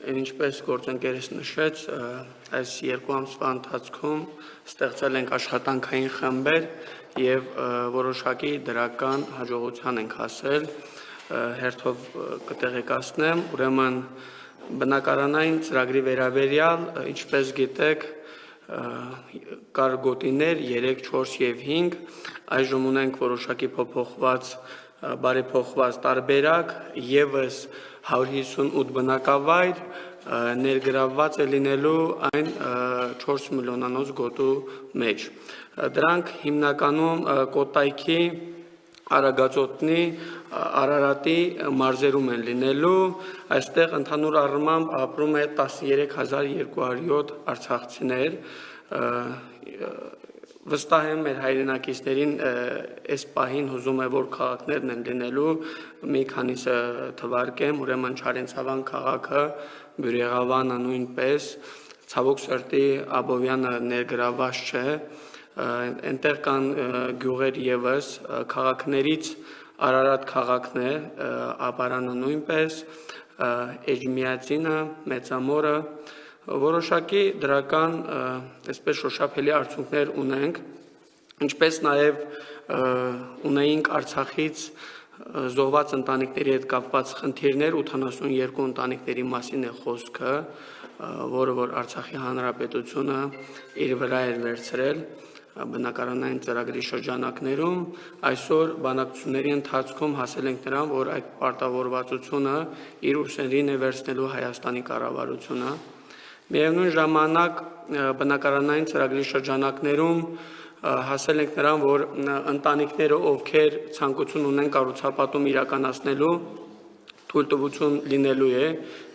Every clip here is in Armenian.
Ինչպես գործընկերս նշեց, այս 2 ամսվա ընթացքում ստեղծել ենք աշխատանքային խմբեր եւ որոշակի դրական հաջողության ենք հասել, հերթով կտեղեկացնեմ, ուրեմն բնակարանային ծրագրի վերաբերյալ, ինչպես գիտեք, կար գոտիներ 3, 4 եւ 5, այժմ ունենք որոշակի փոփոխված բարեփոխված տարբերակ եւս 158 բնակավայր ներգրավված է լինելու այն 4 միլիոնանոց գոտու մեջ։ Դրանք հիմնականում Կոտայքի, Արագածոտնի, Արարատի մարզերում են լինելու, այստեղ ընդհանուր առմամբ ապրում է 13207 արցախցիներ, վստահ եմ մեր հայրենակիցներին այս պահին հուզում է, որ քաղաքներն են լինելու, մի քանիսը թվարկեմ, ուրեմն Չարենցավան քաղաքը, Բյուրեղավանը նույնպես, ցավոք սրտի Աբովյանը ներգրավված չէ, այնտեղ կան գյուղեր եւս, քաղաքներից Արարատ քաղաքն է, Ապարանը նույնպես, Էջմիածինը, Մեծամորը, որոշակի դրական, այսպես շոշափելի արդյունքներ ունենք, ինչպես նաև ունեինք Արցախից զոհված ընտանիքների հետ կապված խնդիրներ, 82 ընտանիքների մասին է խոսքը, որը որ Արցախի Հանրապետությունը իր վրա էր վերցրել բնակարանային ծրագրի շրջանակներում, այսօր բանակցությունների ընթացքում հասել ենք նրան, որ այդ պարտավորվածությունը իր ուսերին է վերցնելու Հայաստանի կառավարությունը։ Միևնույն ժամանակ բնակարանային ծրագրի շրջանակներում հասել ենք նրան, որ ընտանիքները, ովքեր ցանկություն ունեն կառուցապատում իրականացնելու, թույլտվություն լինելու է,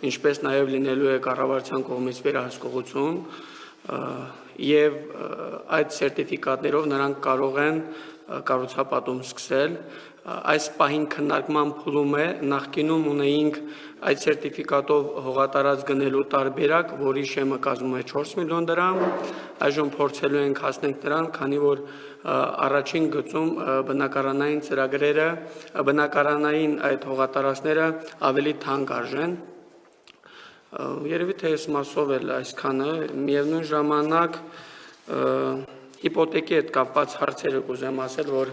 ինչպես նաև լինելու է կառավարության կողմից վերահսկողություն, եւ այդ սերտիֆիկատներով նրանք կարող են կառուցապատում սկսել։ Այս պահին քննարկման փուլում է, նախկինում ունեինք այդ սերտիֆիկատով հողատարած գնելու տարբերակ, որի շեմը կազմում է 4 միլիոն դրամ, այժմ փորձելու ենք հասնենք նրան, քանի որ առաջին գծում բնակարանային ծրագրերը, բնակարանային այդ հողատարածները ավելի թանկ արժեն։ Երևի թե այս մասով էլ այսքանը, միևնույն ժամանակ հիպոթեկի հետ կապված հարցերը կուզեմ ասել, որ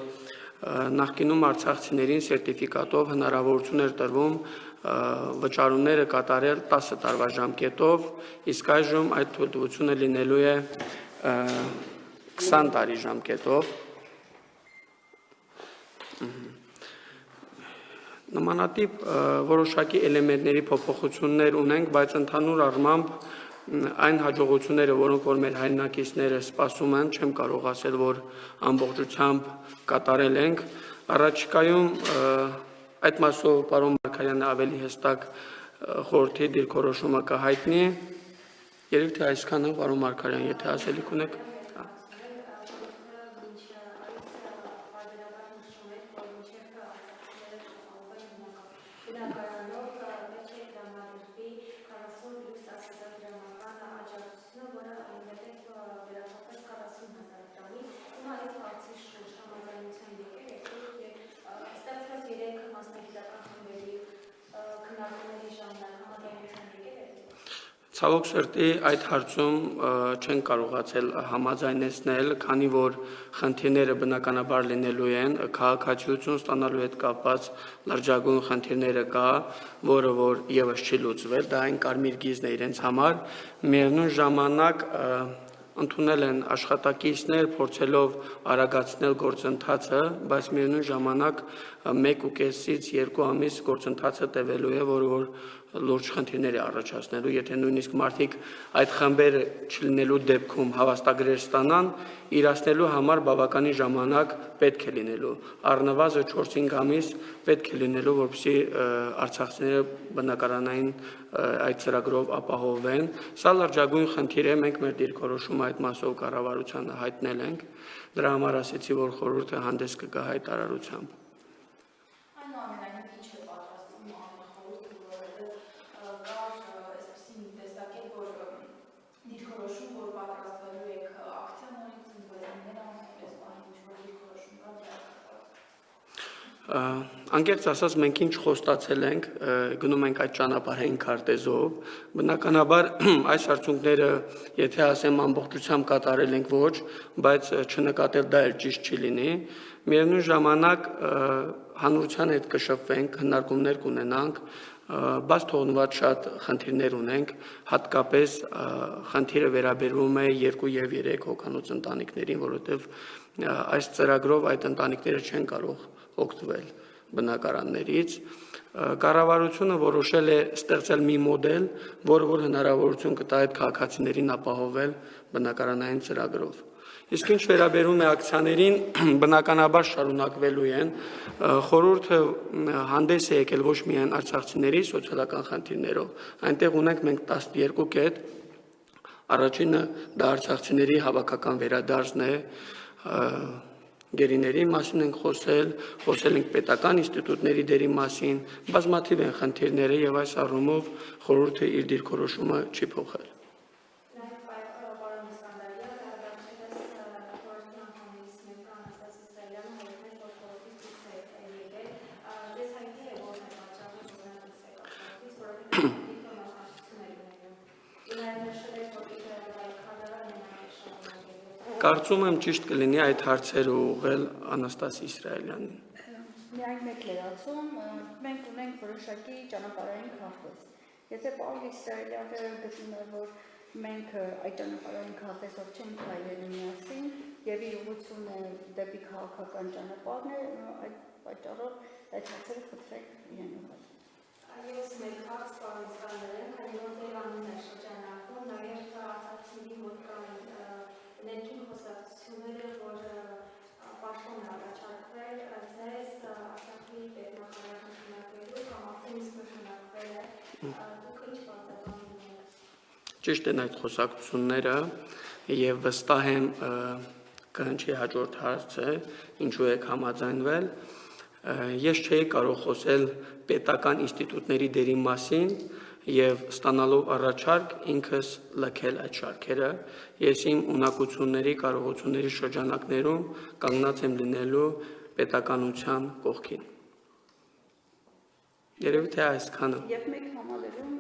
նախկինում արցախցիներին սերտիֆիկատով հնարավորություն էր տրվում վճարումները կատարել 10 տարվա ժամկետով, իսկ այժմ այդ թույլտվությունը լինելու է 20 տարի ժամկետով։ Նմանատիպ որոշակի էլեմենտների փոփոխություններ ունենք, բայց ընդհանուր առմամբ այն հաջողությունները, որոնք որ մեր հայրենակիցները սպասում են, չեմ կարող ասել, որ ամբողջությամբ կատարել ենք։ Առաջիկայում այդ մասով պարոն Մարգարյանը ավելի հստակ խորհրդի դիրքորոշումը կհայտնի։ Երևի թե այսքանը, պարոն Մարգարյան, եթե ասելիք ունեք։ Ցավոք սրտի այդ հարցում չեն կարողացել համաձայնեցնել, քանի որ խնդիրները բնականաբար լինելու են, քաղաքացիություն ստանալու հետ կապված լրջագույն խնդիրները կա, որը որ եւս չի լուծվել, դա այն կարմիր գիզն է իրենց համար, միևնույն ժամանակ ընդունել են աշխատակիցներ, փորձելով արագացնել գործընթացը, բայց միևնույն ժամանակ 1.5-ից 2 ամիս գործընթացը տևելու է, որը որ լուրջ խնդիրներ է առաջացնելու, եթե նույնիսկ մարդիկ այդ խմբերը չլինելու դեպքում հավաստագրեր ստանան, իրացնելու համար բավականին ժամանակ պետք է լինելու, առնվազն 4-5 ամիս պետք է լինելու, որպեսզի արցախցիները բնակարանային այդ ծրագրով ապահովվեն։ Սա լրջագույն խնդիր է, մենք մեր դիրքորոշումը այդ մասով կառավարությանը հայտնել ենք, դրա համար ասեցի, որ խորհուրդը հանդես կգա հայտարարությամբ։ Անկեղծ ասած մենք ինչ խոստացել ենք, գնում ենք այդ ճանապարհային քարտեզով, բնականաբար այս արդյունքները, եթե ասեմ ամբողջությամբ կատարել ենք ոչ, բայց չնկատել դա էլ ճիշտ չի լինի, միևնույն ժամանակ հանրության հետ կշփվենք, քննարկումներ կունենանք, բաց թողնված շատ խնդիրներ ունենք, հատկապես խնդիրը վերաբերվում է 2 եւ 3 հոգանոց ընտանիքներին, որովհետեւ այս ծրագրով այդ ընտանիքները չեն կարող օգտվել բնակարաններից։ Կառավարությունը որոշել է ստեղծել մի մոդել, որը որ հնարավորություն կտա այդ քաղաքացիներին ապահովել բնակարանային ծրագրով։ Իսկ ինչ վերաբերում է ակցիաներին, բնականաբար շարունակվելու են, խորհուրդը հանդես է եկել ոչ միայն արցախցիների սոցիալական խնդիրներով, այնտեղ ունենք մենք 12 կետ, առաջինը դա արցախցիների հավաքական վերադարձն է, գերիների մասին ենք խոսել ենք պետական ինստիտուտների դերի մասին, բազմաթիվ են խնդիրները եւ այս առումով խորհուրդը իր դիրքորոշումը չի փոխել։ Կարծում եմ ճիշտ կլինի այդ հարցերը ուղղել Անաստասի Իսրայելյանին։ Միայն մեկ լրացում, մենք ունենք որոշակի ճանապարհային քարտեզ։ Եթե պարոն Իսրայելյանը գտնում է, որ մենք այդ ճանապարհային քարտեզով չենք քայլելու միասին եւ իր ուղղությունը դեպի քաղաքական ճանապարհն է, այդ պատճառով այդ հարցերը խնդրեք իրեն ուղղել։ Ես մեկ հարց պարոն Իսրայելյան, քանի որ ձեր անունն է շրջանակում, նաեւ արցախցիների մոտ կան ներքին խոսակցությունները, որ պաշտոն է առաջարկվել ձեզ Արցախի պետնախարարական քննարկելու կամ արդեն իսկ նշանակվել է, դուք ինչ բացատրում եք։ Ճիշտ են այդ խոսակցությունները եւ վստահ եմ կհնչի հաջորդ հարցը, ինչու եք համաձայնվել։ Ես չէի կարող խոսել պետական ինստիտուտների դերի մասին եւ ստանալով առաջարկ ինքս լքել այդ շարքերը, ես իմ ունակությունների, կարողությունների շրջանակներում կանգնած եմ լինելու պետականության կողքին։ Երևի թե այսքանը։ Եվ մեկ համալրում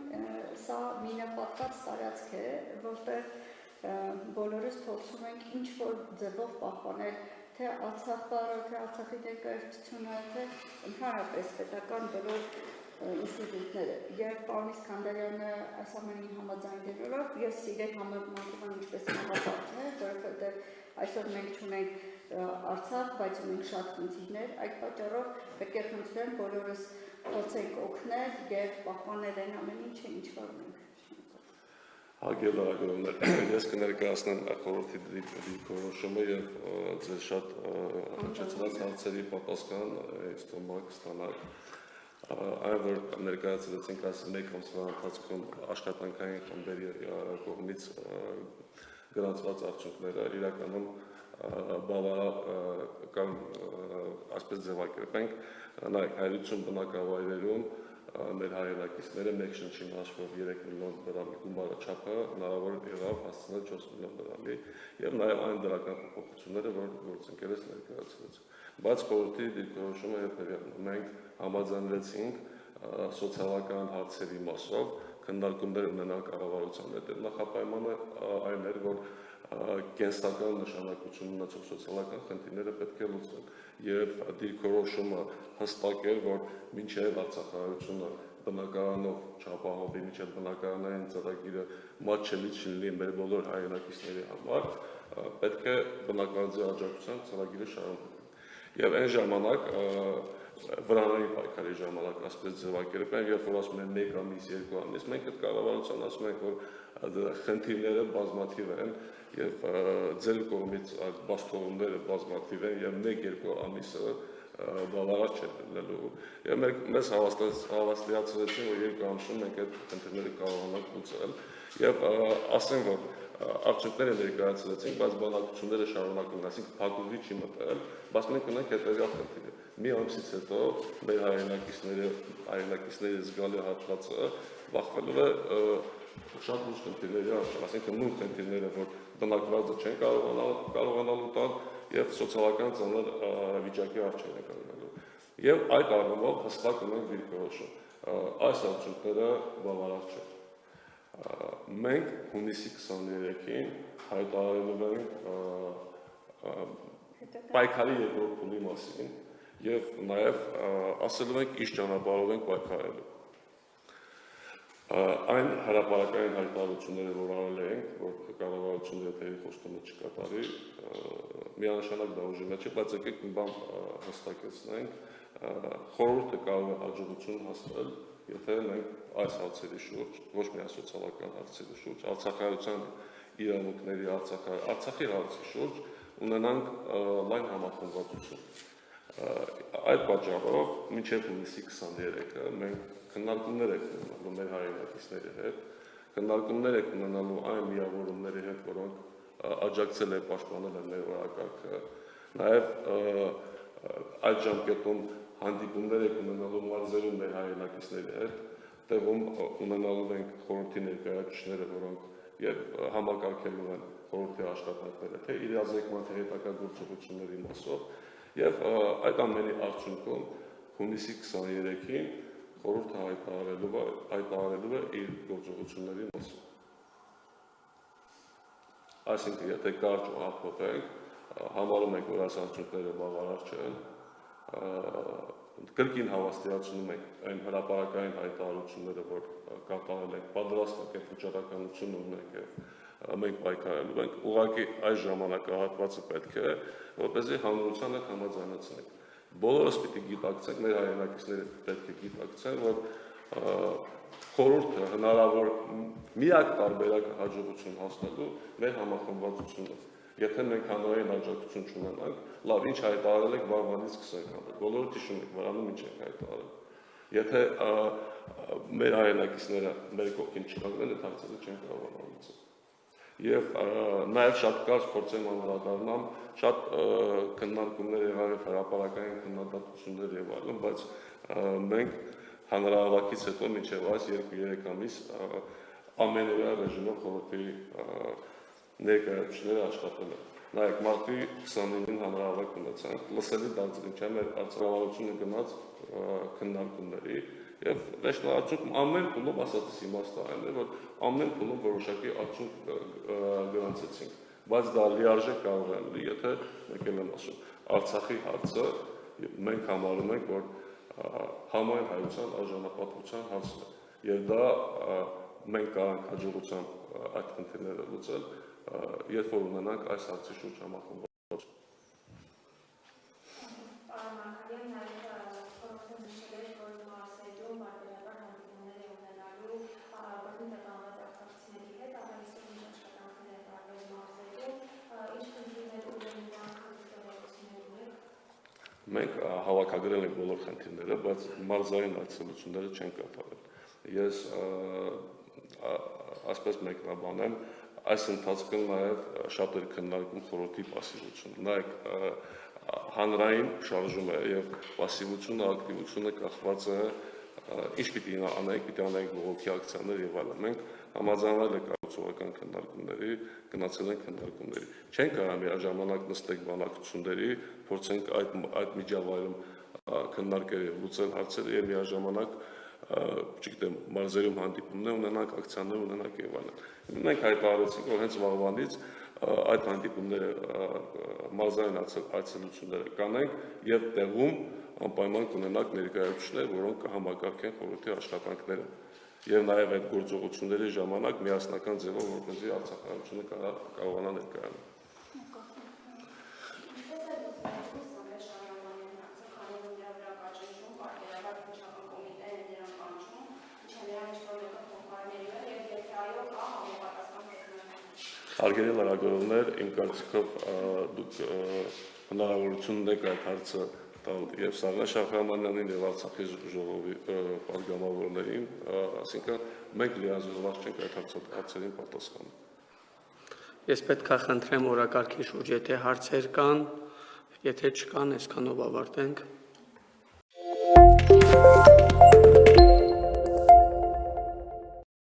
սա մինապատված տարածք է, որտեղ բոլորս փորձում ենք ինչ-որ ձևով պահպանել թե Արցախ բառը, թե Արցախի ներկայացությունը, թե ընդհանրապես պետական բոլոր ինստիտուտները։ Երբ պարոն Իսկանդարյանը այս ամենին համաձայնելով, ես իրեն համեմատում ինչպես համապատասխան, որովհետև այսօր մենք չունենք Արցախ, բայց ունենք շատ խնդիրներ, այդ պատճառով պետք է խնդրեմ բոլորս փորձենք օգնել եւ պահպանել այն ամեն ինչը, ինչ որ ունենք։ Հարգելի ես կներկայացնեմ խորհրդի դիրքորոշումը եւ ձեզ շատ հնչեցած հարցերի պատասխան ստոմակ ստանալ։ Այն որ ներկայացրեցինք այս մեկ ամսվա ընթացքում աշխատանքային խմբերի կողմից գրանցված արդյունքները իրականում բավարար կամ այսպես ձևակերպենք նայեք 150 բնակավայրերում մեր հայրենակիցները մեկ շնչին հաշվով 3 միլիոն դրամի գումարը չափը հնարավոր եղավ հասցնել 4 միլիոն դրամի եւ նաեւ այն դրական փոփոխությունները, որ գործընկերս ներկայացրեց։ Բայց խորհրդի դիրքորոշումը հետեւյալն է. մենք համաձայնվեցինք սոցիալական հարցերի մասով քննարկումներ ունենալ կառավարության հետ։ Նախապայմանը այն էր, որ կենսական նշանակություն ունեցող սոցիալական խնդիրները պետք է լուծվեն եւ դիրքորոշումը հստակ էր, որ մինչեւ Արցախահայությունը բնակարանով չապահովի, մինչեւ բնակարանային ծրագիրը մատչելի չլինի մեր բոլոր հայրենակիցների համար, պետք է բնակարանների աջակցության ծրագիրը շարունակել։ Եվ այն ժամանակ վրանային պայքարի ժամանակ ասպես ձևակերպեն, երբ որ ասում են 1 ամիս, 2 ամիս, մենք այդ կառավարության ասում ենք, որ խնդիրները բազմաթիվ են եւ ձեր կողմից այդ բաստողումները բազմաթիվ են եւ 1-2 ամիսը բավարար չէ լինելու։ Եվ մեզ հավաստիացրեցին, որ 2 ամսում մենք այդ խնդիրները կարողանանք լուծել եւ ասեմ, որ արդյունքները ներկայացրեցինք, բայց բանակցությունները շարունակվում են, այսինքն փակուղի չի մտել, բայց մենք ունենք հետեւյալ խնդիրը։ Մի ամսից հետո մեր հայրենակիցների զգալի հատվածը բախվելու է շատ լուրջ խնդիրների առջև, այսինքն նույն խնդիրները, որ բնակվածը չեն կարողանալու տալ եւ սոցիալական ծանր վիճակի առջև են կանգնելու։ Եվ այդ առումով հստակ ունենք դիրքորոշում։ Այս արդյունքները բավարար չեն։ Մենք հունիսի 23-ին հայտարարելու ենք պայքարի երկրորդ փուլի մասին եւ նաեւ ասելու ենք ինչ ճանապարհով ենք պայքարելու։ Այն հրապարակային հայտարարությունները, որ արել ենք, որ կառավարությունը թերի խոստումը չկատարի, միանշանակ դա ուժի մեջ է, բայց եկեք մի բան հստակեցնենք, խորհուրդը կարող է հաջողություն հասնել, եթե մենք այս հարցերի շուրջ, ոչ միայն սոցիալական հարցերի շուրջ, արցախայության իրավունքների, Արցախի հարցի շուրջ ունենանք լայն համախմբվածություն։ Այդ պատճառով մինչև հունիսի 23-ը մենք քննարկումներ ենք ունենալու մեր հայրենակիցների հետ, քննարկումներ ենք ունենալու այն միավորումների հետ, որոնք աջակցել են պաշտպանել են մեր օրակարգը, նաև այդ ժամկետում հանդիպումներ ենք ունենալու մարզերում մեր հայրենակիցների հետ, տեղում ունենալու ենք խորհրդի ներկայացուցիչները, որոնք եւ համակարգելու են խորհրդի աշխատանքները, թե իրազեկման թե հետագործողությունների մասով, եւ այդ ամենի արդյունքում հունիսի 23-ին խորհուրդը հայտարարելու է իր գործողությունների մասին։ Այսինքն, եթե կարճ ու հապոտենք, համարում ենք, որ այս արդյունքները բավարար չեն, կրկին հավաստիացնում ենք այն հրապարակային հայտարարությունները, որ կատարել ենք, պատրաստ ենք այդ վճռականությունը ունենք եւ մենք պայքարելու ենք, ուղղակի այս ժամանակահատվածը պետք է, որպեսզի հանրության հետ համաձայնեցնենք։ Բոլորս պիտի գիտակցենք, մեր հայրենակիցները պետք է գիտակցեն, որ խորհուրդը հնարավոր միակ տարբերակը հաջողություն հասնելու մեր համախմբվածությունն է։ Եթե մենք հանրային աջակցություն չունենանք, լավ, ինչ հայտարարել եք, վաղվանից սկսենք անել։ Բոլորը հիշում եք, վարանում ինչ ենք հայտարարել։ Եթե մեր հայրենակիցները մեր կողքին չկանգնեն, այդ հարցերը չեն կարողանալ լուծել։ Եվ նաև շատ կարճ փորձեմ անդրադառնամ, շատ քննարկումներ եղավ եւ հրապարակային քննադատություններ եւ այլն, բայց մենք հանրահավաքից հետո մինչև այս 2-3 ամիս ամենօրյա ռեժիմով խորհրդի ներկայացուցիչները աշխատել են։ Նայեք, մարտի 29-ին հանրահավաք ունեցանք, լսելի դարձին չէ մեր արձանագրությունը գնաց քննարկումների եւ վերջնարարությունում ամեն փուլում ասածս իմաստը այն է, որ ամեն փուլում որոշակի արդյունք գրանցեցինք, բայց դա լիարժեք կարող է լինի, եթե մեկ էլ եմ ասում, Արցախի հարցը մենք համարում ենք, որ համայն հայության արժանապատվության հարցն է եւ դա մենք կարող ենք հաջողությամբ այդ խնդիրները լուծել, երբ որ ունենանք այս հարցի շուրջ համախմբվածություն։ Մենք հավաքագրել ենք բոլոր խնդիրները, բայց մարզային այցելությունները չեն կատարել։ Ես այսպես մեկնաբանեմ, այս ընթացքում նաև շատ էր քննարկում խորհրդի պասիվություն։ Նայեք, հանրային շարժումը եւ պասիվությունը, ակտիվությունը կախված է ինչ պիտի անենք, պիտի անենք բողոքի ակցիաներ եւ այլն։ Մենք համաձայնել ենք կառուցողական քննարկումների, գնացել ենք քննարկումների։ Չենք կարող միաժամանակ նստենք բանակցությունների, փորձենք այդ միջավայրում քննարկել եւ լուծել հարցերը եւ միաժամանակ չգիտեմ, մարզերում հանդիպումներ ունենանք, ակցիաներ ունենանք եւ այլն։ Մենք հայտարարեցինք, որ հենց վաղվանից այդ հանդիպումները մարզային այցելությունները կանենք եւ տեղում անպայման կունենանք ներկայացուցիչներ, որոնք կհամակարգեն խորհրդի աշխատանքները եւ նաեւ այդ գործողությունների ժամանակ միասնական ձևով որպեսզի Արցախայությունը կարողանա ներկայանալ։ Հարգելի լրագրողներ, իմ կարծիքով դուք հնարավորություն ունեք այդ հարցը տալ եւ Սաղմեն Շահրամանյանին եւ Արցախի ժողովի պատգամավորներին, ասինքն մենք լիազորված չենք այդ հարցերին պատասխանել։ Ես պետք է խնդրեմ օրակարգի շուրջ, եթե հարցեր կան, եթե չկան, այսքանով ավարտենք։